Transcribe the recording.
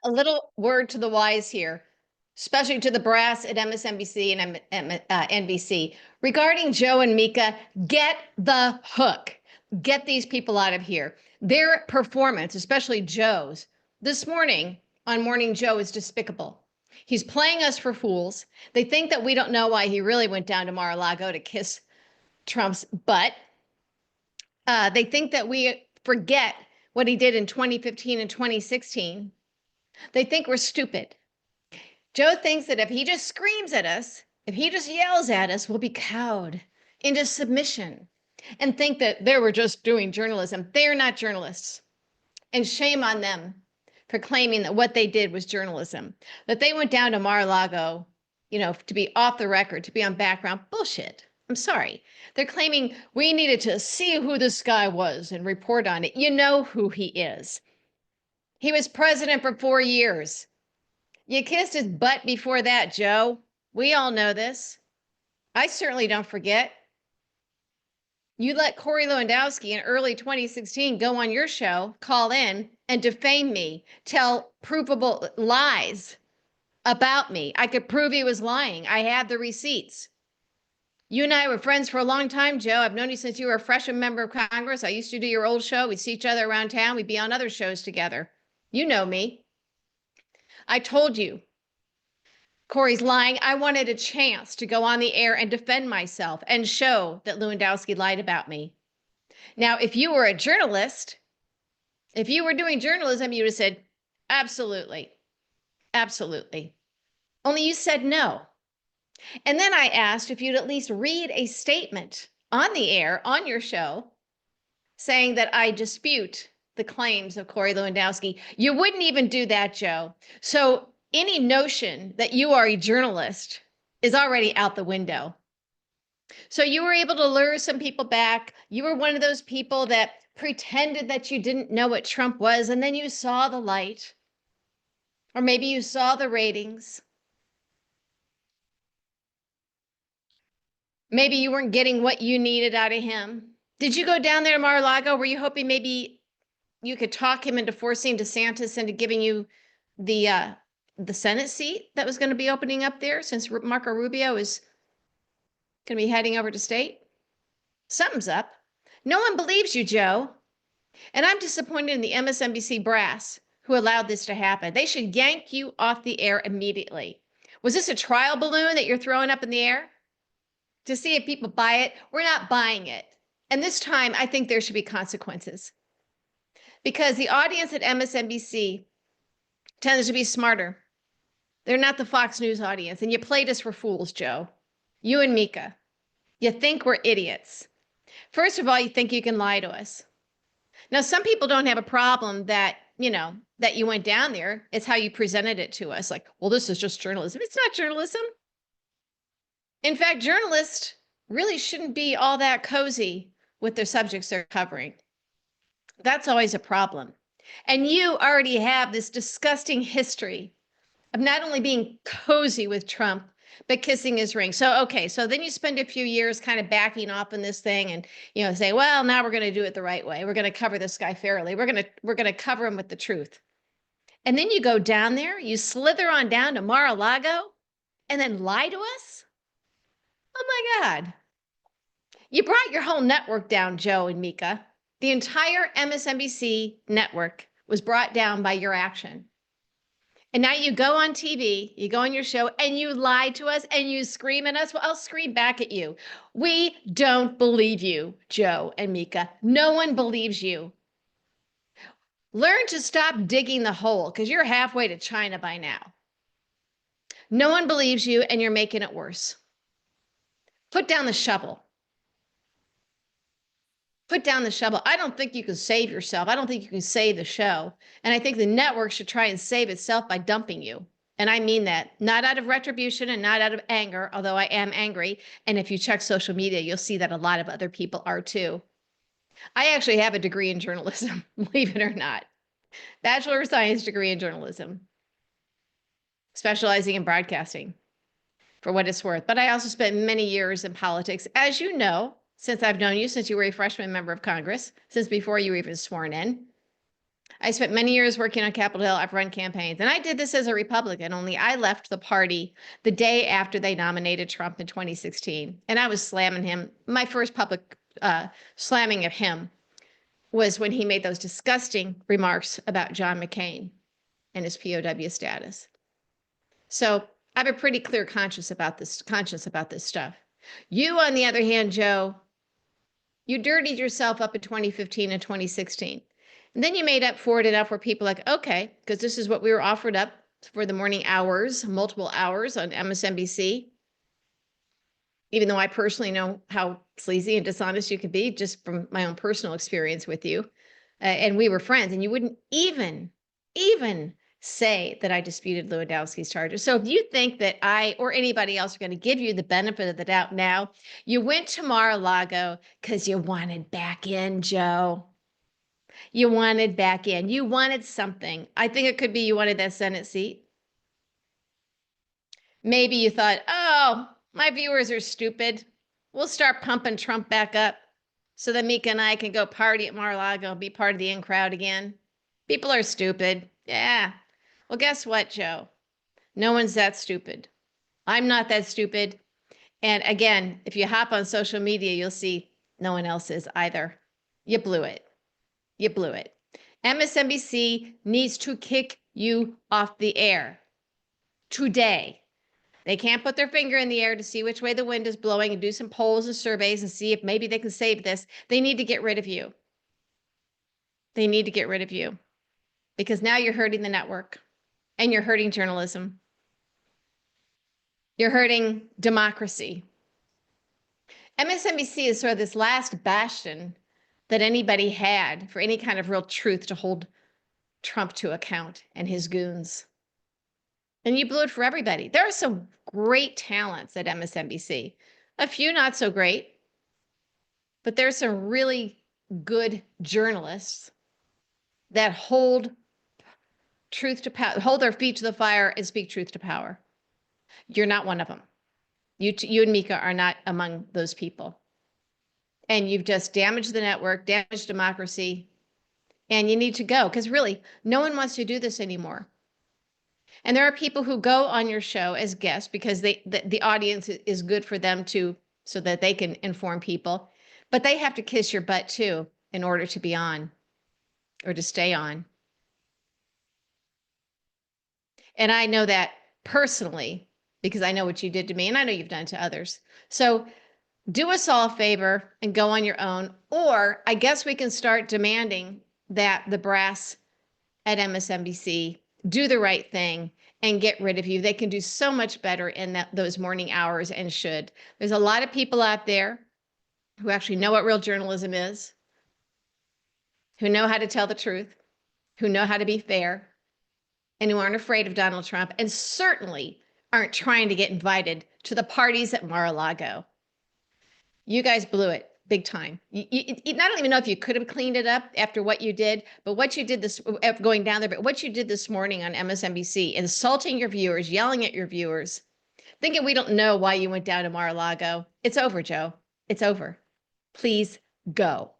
A little word to the wise here, especially to the brass at MSNBC and NBC. Regarding Joe and Mika, get the hook. Get these people out of here. Their performance, especially Joe's, this morning on Morning Joe is despicable. He's playing us for fools. They think that we don't know why he really went down to Mar-a-Lago to kiss Trump's butt. They think that we forget what he did in 2015 and 2016. They think we're stupid. Joe thinks that if he just screams at us, if he just yells at us, we'll be cowed into submission and think that they were just doing journalism. They're not journalists. And shame on them for claiming that what they did was journalism, that they went down to Mar-a-Lago, to be off the record, to be on background. Bullshit. I'm sorry. They're claiming we needed to see who this guy was and report on it. You know who he is. He was president for 4 years. You kissed his butt before that, Joe. We all know this. I certainly don't forget. You let Corey Lewandowski in early 2016 go on your show, call in, and defame me, tell provable lies about me. I could prove he was lying. I have the receipts. You and I were friends for a long time, Joe. I've known you since you were a freshman member of Congress. I used to do your old show. We'd see each other around town. We'd be on other shows together. You know me. I told you Corey's lying. I wanted a chance to go on the air and defend myself and show that Lewandowski lied about me. Now, if you were a journalist, if you were doing journalism, you would have said, absolutely, absolutely. Only you said no. And then I asked if you'd at least read a statement on the air, on your show, saying that I dispute the claims of Corey Lewandowski. You wouldn't even do that, Joe. So any notion that you are a journalist is already out the window. So you were able to lure some people back. You were one of those people that pretended that you didn't know what Trump was, and then you saw the light. Or maybe you saw the ratings. Maybe you weren't getting what you needed out of him. Did you go down there to Mar-a-Lago? Were you hoping maybe you could talk him into forcing DeSantis into giving you the Senate seat that was going to be opening up there, since Marco Rubio is going to be heading over to state? Something's up. No one believes you, Joe. And I'm disappointed in the MSNBC brass who allowed this to happen. They should yank you off the air immediately. Was this a trial balloon that you're throwing up in the air to see if people buy it? We're not buying it. And this time, I think there should be consequences. Because the audience at MSNBC tends to be smarter. They're not the Fox News audience. And you played us for fools, Joe. You and Mika. You think we're idiots. First of all, you think you can lie to us. Now, some people don't have a problem that, that you went down there. It's how you presented it to us. Like, well, this is just journalism. It's not journalism. In fact, journalists really shouldn't be all that cozy with the subjects they're covering. That's always a problem. And you already have this disgusting history of not only being cozy with Trump, but kissing his ring. So then you spend a few years kind of backing off in this thing and, say, well, now we're going to do it the right way. We're going to cover this guy fairly. We're going to cover him with the truth. And then you go down there, you slither on down to Mar-a-Lago and then lie to us? Oh my God. You brought your whole network down, Joe and Mika. The entire MSNBC network was brought down by your action. And now you go on TV, you go on your show, and you lie to us and you scream at us. Well, I'll scream back at you. We don't believe you, Joe and Mika. No one believes you. Learn to stop digging the hole, because you're halfway to China by now. No one believes you, and you're making it worse. Put down the shovel. Put down the shovel. I don't think you can save yourself. I don't think you can save the show. And I think the network should try and save itself by dumping you. And I mean that, not out of retribution and not out of anger, although I am angry. And if you check social media, you'll see that a lot of other people are too. I actually have a degree in journalism, believe it or not. Bachelor of Science degree in journalism, specializing in broadcasting, for what it's worth. But I also spent many years in politics, as you know, since I've known you, since you were a freshman member of Congress, since before you were even sworn in. I spent many years working on Capitol Hill. I've run campaigns, and I did this as a Republican, only I left the party the day after they nominated Trump in 2016. And I was slamming him. My first public slamming of him was when he made those disgusting remarks about John McCain and his POW status. So I have a pretty clear conscience about this stuff. You, on the other hand, Joe, you dirtied yourself up in 2015 and 2016. And then you made up for it enough where people are like, okay, because this is what we were offered up for the morning hours, multiple hours on MSNBC. Even though I personally know how sleazy and dishonest you can be just from my own personal experience with you. And we were friends, and you wouldn't even say that I disputed Lewandowski's charges. So if you think that I or anybody else are going to give you the benefit of the doubt now, you went to Mar-a-Lago because you wanted back in, Joe. You wanted back in. You wanted something. I think it could be you wanted that Senate seat. Maybe you thought, oh, my viewers are stupid. We'll start pumping Trump back up so that Mika and I can go party at Mar-a-Lago and be part of the in crowd again. People are stupid. Yeah. Well, guess what, Joe? No one's that stupid. I'm not that stupid. And again, if you hop on social media, you'll see no one else is either. You blew it. You blew it. MSNBC needs to kick you off the air today. They can't put their finger in the air to see which way the wind is blowing and do some polls and surveys and see if maybe they can save this. They need to get rid of you. They need to get rid of you because now you're hurting the network and you're hurting journalism. You're hurting democracy. MSNBC is sort of this last bastion that anybody had for any kind of real truth to hold Trump to account and his goons. And you blew it for everybody. There are some great talents at MSNBC. A few not so great, but there's some really good journalists that hold truth to power, hold their feet to the fire and speak truth to power. You're not one of them. You and Mika are not among those people. And you've just damaged the network, damaged democracy, and you need to go because really no one wants to do this anymore. And there are people who go on your show as guests because the audience is good for them to, so that they can inform people, but they have to kiss your butt too in order to be on or to stay on. And I know that personally because I know what you did to me and I know you've done to others. So do us all a favor and go on your own, or I guess we can start demanding that the brass at MSNBC do the right thing and get rid of you. They can do so much better in those morning hours and should. There's a lot of people out there who actually know what real journalism is, who know how to tell the truth, who know how to be fair, and who aren't afraid of Donald Trump, and certainly aren't trying to get invited to the parties at Mar-a-Lago. You guys blew it big time. I don't even know if you could have cleaned it up after what you did, but what you did this going down there, but what you did this morning on MSNBC, insulting your viewers, yelling at your viewers, thinking we don't know why you went down to Mar-a-Lago. It's over, Joe. It's over. Please go.